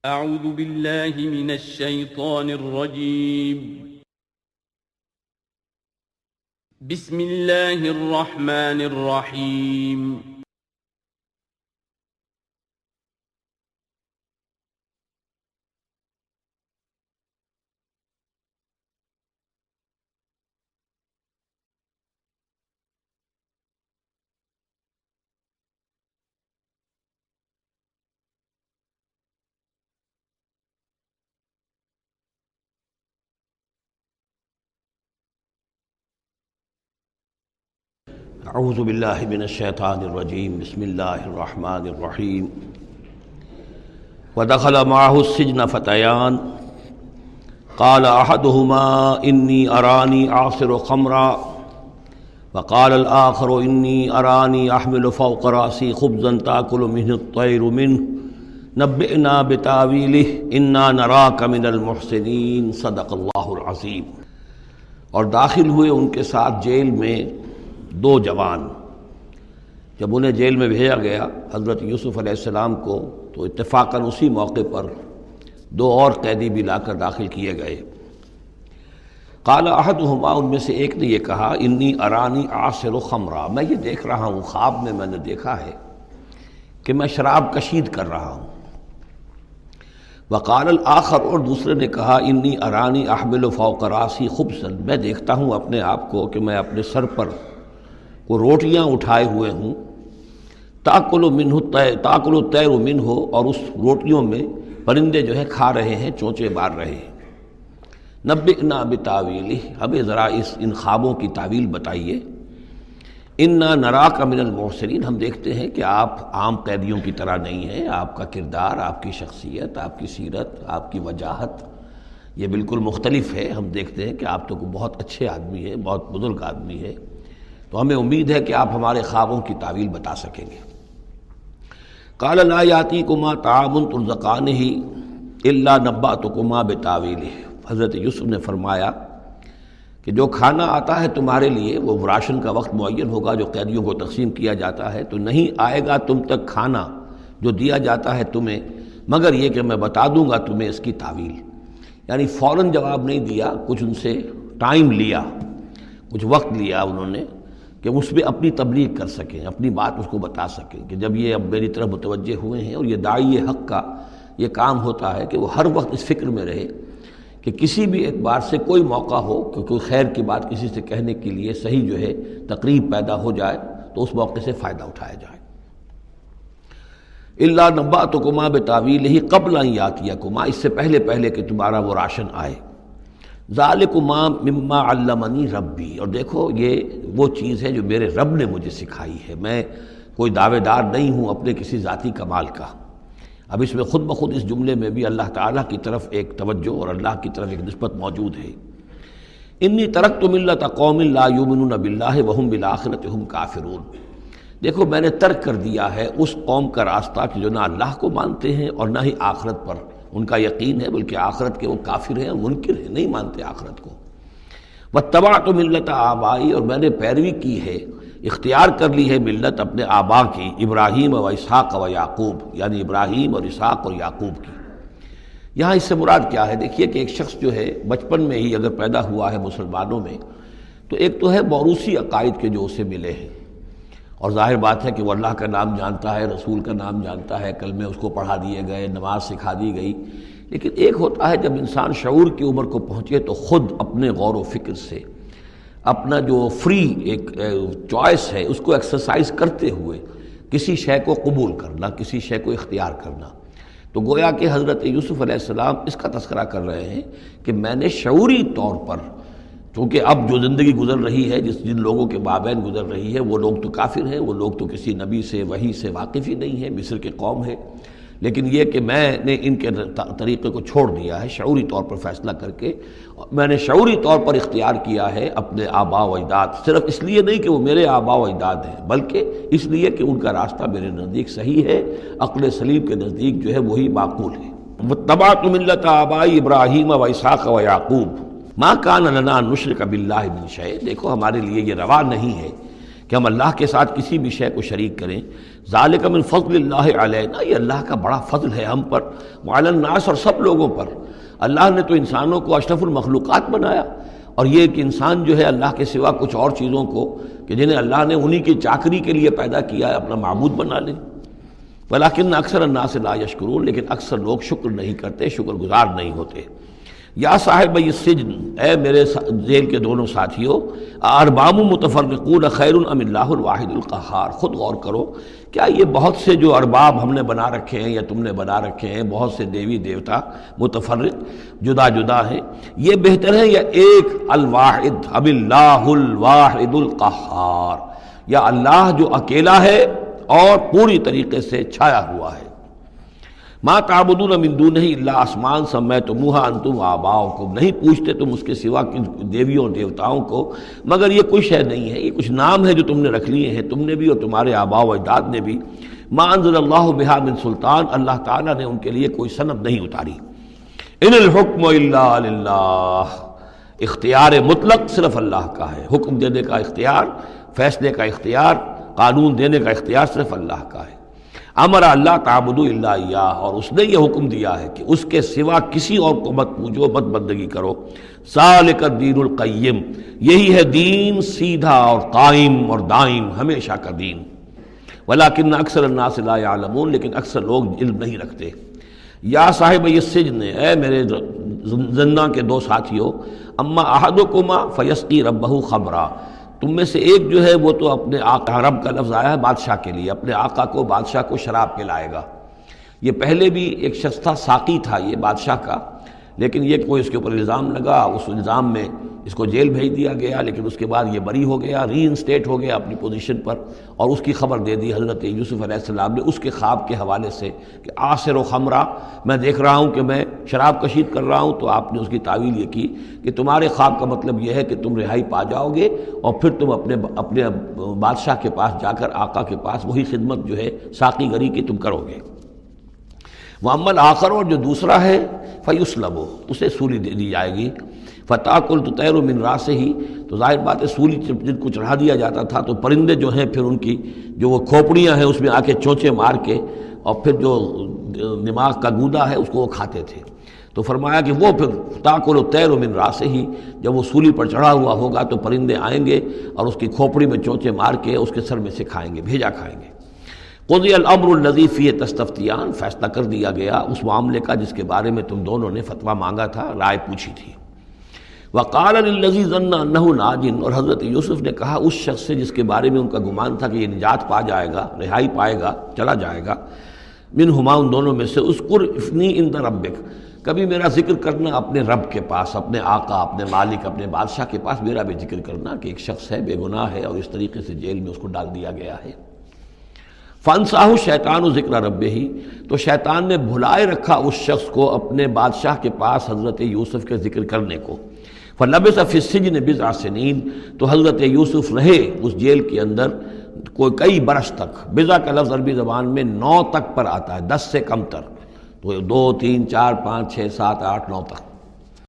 اعوذ باللہ من الشیطان الرجیم بسم اللہ الرحمن الرحیم اعوذ باللہ من الشیطان الرجیم بسم اللہ الرحمن الرحیم ودخل معه السجن فتیان قال احدهما انی ارانی اعصر خمرا وقال الآخر انی ارانی احمل فوق رأسی خبزا تأکل منه الطیر منه نبئنا بتاویلہ انا نراک من المحسنین صدق اللہ العظیم۔ اور داخل ہوئے ان کے ساتھ جیل میں دو جوان۔ جب انہیں جیل میں بھیجا گیا حضرت یوسف علیہ السلام کو، تو اتفاقاً اسی موقع پر دو اور قیدی بھی لا کر داخل کیے گئے۔ قال احدہما، ان میں سے ایک نے یہ کہا، انی ارانی اعصر خمرا، میں یہ دیکھ رہا ہوں، خواب میں نے دیکھا ہے کہ میں شراب کشید کر رہا ہوں۔ وقال الآخر، اور دوسرے نے کہا، انی ارانی احمل فوق راسی خبزا، میں دیکھتا ہوں اپنے آپ کو کہ میں اپنے سر پر وہ روٹیاں اٹھائے ہوئے ہوں، تاکل الطیر منہ، اور اس روٹیوں میں پرندے جو ہے کھا رہے ہیں، چونچے مار رہے ہیں۔ نبئنا بتاویلہ، ہمیں ذرا ان خوابوں کی تعویل بتائیے۔ انا نراک من المحسنین، ہم دیکھتے ہیں کہ آپ عام قیدیوں کی طرح نہیں ہیں، آپ کا کردار، آپ کی شخصیت، آپ کی سیرت، آپ کی وجاہت یہ بالکل مختلف ہے۔ ہم دیکھتے ہیں کہ آپ تو بہت اچھے آدمی ہیں، بہت بزرگ آدمی ہے، تو ہمیں امید ہے کہ آپ ہمارے خوابوں کی تعویل بتا سکیں گے۔ قال لا یاتیکما طعام ترزقانہ الا نبأتکما بتاویلہ، حضرت یوسف نے فرمایا کہ جو کھانا آتا ہے تمہارے لیے، وہ راشن کا وقت معین ہوگا جو قیدیوں کو تقسیم کیا جاتا ہے، تو نہیں آئے گا تم تک کھانا جو دیا جاتا ہے تمہیں، مگر یہ کہ میں بتا دوں گا تمہیں اس کی تعویل۔ یعنی فوراً جواب نہیں دیا، کچھ ان سے ٹائم لیا، کچھ وقت لیا انہوں نے کہ اس پہ اپنی تبلیغ کر سکیں، اپنی بات اس کو بتا سکیں کہ جب یہ اب میری طرف متوجہ ہوئے ہیں۔ اور یہ داعی حق کا یہ کام ہوتا ہے کہ وہ ہر وقت اس فکر میں رہے کہ کسی بھی اعتبار سے کوئی موقع ہو کہ کوئی خیر کی بات کسی سے کہنے کے لیے صحیح جو ہے تقریب پیدا ہو جائے تو اس موقع سے فائدہ اٹھایا جائے۔ الا نبأتکما بتاویلہ قبل ان یاتیکما، اس سے پہلے کہ تمہارا وہ راشن آئے۔ ذالکما مما علمنی ربی، اور دیکھو یہ وہ چیز ہے جو میرے رب نے مجھے سکھائی ہے، میں کوئی دعوے دار نہیں ہوں اپنے کسی ذاتی کمال کا۔ اب اس میں خود بخود اس جملے میں بھی اللہ تعالیٰ کی طرف ایک توجہ اور اللہ کی طرف ایک نسبت موجود ہے۔ انی ترکت ملت قوم لا یؤمنون باللہ وہم بالآخرۃ ہم کافرون، دیکھو میں نے ترک کر دیا ہے اس قوم کا راستہ کہ جو نہ اللہ کو مانتے ہیں اور نہ ہی آخرت پر ان کا یقین ہے، بلکہ آخرت کے وہ کافر ہیں، منکر ہیں، نہیں مانتے آخرت کو۔ واتبعت ملت آبائی، اور میں نے پیروی کی ہے، اختیار کر لی ہے ملت اپنے آبا کی، ابراہیم و اسحاق و یعقوب، یعنی ابراہیم اور اسحاق اور یعقوب کی۔ یہاں اس سے مراد کیا ہے؟ دیکھیے کہ ایک شخص جو ہے بچپن میں ہی اگر پیدا ہوا ہے مسلمانوں میں، تو ایک تو ہے موروثی عقائد کے جو اسے ملے ہیں، اور ظاہر بات ہے کہ وہ اللہ کا نام جانتا ہے، رسول کا نام جانتا ہے، کلمے اس کو پڑھا دیے گئے، نماز سکھا دی گئی۔ لیکن ایک ہوتا ہے جب انسان شعور کی عمر کو پہنچے تو خود اپنے غور و فکر سے اپنا جو فری ایک چوائس ہے اس کو ایکسرسائز کرتے ہوئے کسی شے کو قبول کرنا، کسی شے کو اختیار کرنا۔ تو گویا کہ حضرت یوسف علیہ السلام اس کا تذکرہ کر رہے ہیں کہ میں نے شعوری طور پر، چونکہ اب جو زندگی گزر رہی ہے، جن لوگوں کے مابین گزر رہی ہے، وہ لوگ تو کافر ہیں، وہ لوگ تو کسی نبی سے وحی سے واقف ہی نہیں ہیں، مصر کے قوم ہے، لیکن یہ کہ میں نے ان کے طریقے کو چھوڑ دیا ہے شعوری طور پر فیصلہ کر کے، میں نے شعوری طور پر اختیار کیا ہے اپنے آبا و اجداد، صرف اس لیے نہیں کہ وہ میرے آبا و اجداد ہیں، بلکہ اس لیے کہ ان کا راستہ میرے نزدیک صحیح ہے، عقل سلیم کے نزدیک جو ہے وہی معقول ہے۔ واتبعت ملت آبائی ابراہیم و اسحاق و یعقوب ما کان لنا ان نشرک باللہ من شیء، دیکھو ہمارے لیے یہ روا نہیں ہے کہ ہم اللہ کے ساتھ کسی بھی شے کو شریک کریں. ذالک من فضل اللہ علینا، یہ اللہ کا بڑا فضل ہے ہم پر، وعلی الناس، اور سب لوگوں پر. اللہ نے تو انسانوں کو اشرف المخلوقات بنایا، اور یہ کہ انسان جو ہے اللہ کے سوا کچھ اور چیزوں کو کہ جنہیں اللہ نے انہی کی چاکری کے لیے پیدا کیا ہے اپنا معبود بنا لے. ولیکن اکثر الناس لا یشکرون، لیکن اکثر لوگ شکر نہیں کرتے، شکر گزار نہیں ہوتے. یا صاحب السجن، اے میرے جیل کے دونوں ساتھیوں، ارباب متفرقون خیر ام اللہ الواحد القہار. خود غور کرو، کیا یہ بہت سے جو ارباب ہم نے بنا رکھے ہیں یا تم نے بنا رکھے ہیں، بہت سے دیوی دیوتا متفرق جدا جدا ہیں، یہ بہتر ہے یا ایک الواحد ام اللہ الواحد القہار، یا اللہ جو اکیلا ہے اور پوری طریقے سے چھایا ہوا ہے. ما تعبدون من دونہ الا اسماء سمیتموہا انتم وآباؤکم، نہیں پوچھتے تم اس کے سوا دیویوں اور دیوتاؤں کو مگر یہ کوئی شے نہیں ہے، یہ کچھ نام ہے جو تم نے رکھ لیے ہیں، تم نے بھی اور تمہارے آباء و اجداد نے بھی. ما انزل اللہ بہا من سلطان، اللہ تعالیٰ نے ان کے لیے کوئی سند نہیں اتاری. ان الحکم الا للہ، اختیار مطلق صرف اللہ کا ہے. حکم دینے کا اختیار، فیصلے کا اختیار، قانون دینے کا اختیار صرف اللہ کا ہے. امر اللہ تعبدوا الا ایاہ، اور اس نے یہ حکم دیا ہے کہ اس کے سوا کسی اور کو مت پوجو، مت بندگی کرو. ذالک الدین القیم، یہی ہے دین سیدھا اور قائم اور دائم، ہمیشہ کا دین. ولیکن اکثر الناس لا یعلمون، لیکن اکثر لوگ علم نہیں رکھتے. یا صاحب السجن، اے میرے زنداں کے دو ساتھیوں، اما احدکما فیسقی ربہ خمرا، تم میں سے ایک جو ہے وہ تو اپنے آقا، رب کا لفظ آیا ہے بادشاہ کے لیے، اپنے آقا کو، بادشاہ کو شراب پلائے گا. یہ پہلے بھی ایک شخص تھا، ساقی تھا یہ بادشاہ کا، لیکن یہ کوئی اس کے اوپر الزام لگا، اس الزام میں اس کو جیل بھیج دیا گیا، لیکن اس کے بعد یہ بری ہو گیا، ری انسٹیٹ ہو گیا اپنی پوزیشن پر، اور اس کی خبر دے دی حضرت یوسف علیہ السلام نے اس کے خواب کے حوالے سے کہ آصر و خمرہ، میں دیکھ رہا ہوں کہ میں شراب کشید کر رہا ہوں. تو آپ نے اس کی تعویل یہ کی کہ تمہارے خواب کا مطلب یہ ہے کہ تم رہائی پا جاؤ گے، اور پھر تم اپنے بادشاہ کے پاس جا کر، آقا کے پاس وہی خدمت جو ہے ساقی گری کی تم کرو گے. وَأَمَّا الْآخَرُ، اور جو دوسرا ہے، فَيُسْلَبُ، اسے سولی دے دی جائے گی. فَتَأْكُلُ الطَّيْرُ مِنْ رَأْسِهِ، تو ظاہر بات ہے سولی جن کو چڑھا دیا جاتا تھا تو پرندے جو ہیں پھر ان کی جو وہ کھوپڑیاں ہیں اس میں آ کے چونچے مار کے، اور پھر جو دماغ کا گودا ہے اس کو وہ کھاتے تھے. تو فرمایا کہ وہ پھر تاکل الطیر من راسہ، جب وہ سولی پر چڑھا ہوا ہوگا تو پرندے آئیں گے اور اس کی کھوپڑی میں چونچے مار کے اس کے سر میں سے کھائیں گے، بھیجا کھائیں گے. قضی الامر الذی فیہ تستفتیان، فیصلہ کر دیا گیا اس معاملے کا جس کے بارے میں تم دونوں نے فتویٰ مانگا تھا، رائے پوچھی تھی. وقال للذی ظن انہ ناج، اور حضرت یوسف نے کہا اس شخص سے جس کے بارے میں ان کا گمان تھا کہ یہ نجات پا جائے گا، رہائی پائے گا، چلا جائے گا، منہما، ان دونوں میں سے، اذکر افنی عند ربک، کبھی میرا ذکر کرنا اپنے رب کے پاس، اپنے آقا، اپنے مالک، اپنے بادشاہ کے پاس میرا بھی ذکر کرنا کہ ایک شخص ہے، بے گناہ ہے، اور اس طریقے سے جیل میں اس کو ڈال دیا گیا ہے. فانساہ شیطان ذکر ربہ، تو شیطان نے بھلائے رکھا اس شخص کو اپنے بادشاہ کے پاس حضرت یوسف کے ذکر کرنے کو. فلبث فی السجن بضع سنین، تو حضرت یوسف رہے اس جیل کے اندر کئی برس تک. بضع کا لفظ عربی زبان میں 9 تک پر آتا ہے، 10 سے کم تر، تو 2 3 4 5 6 7 8 9 تک.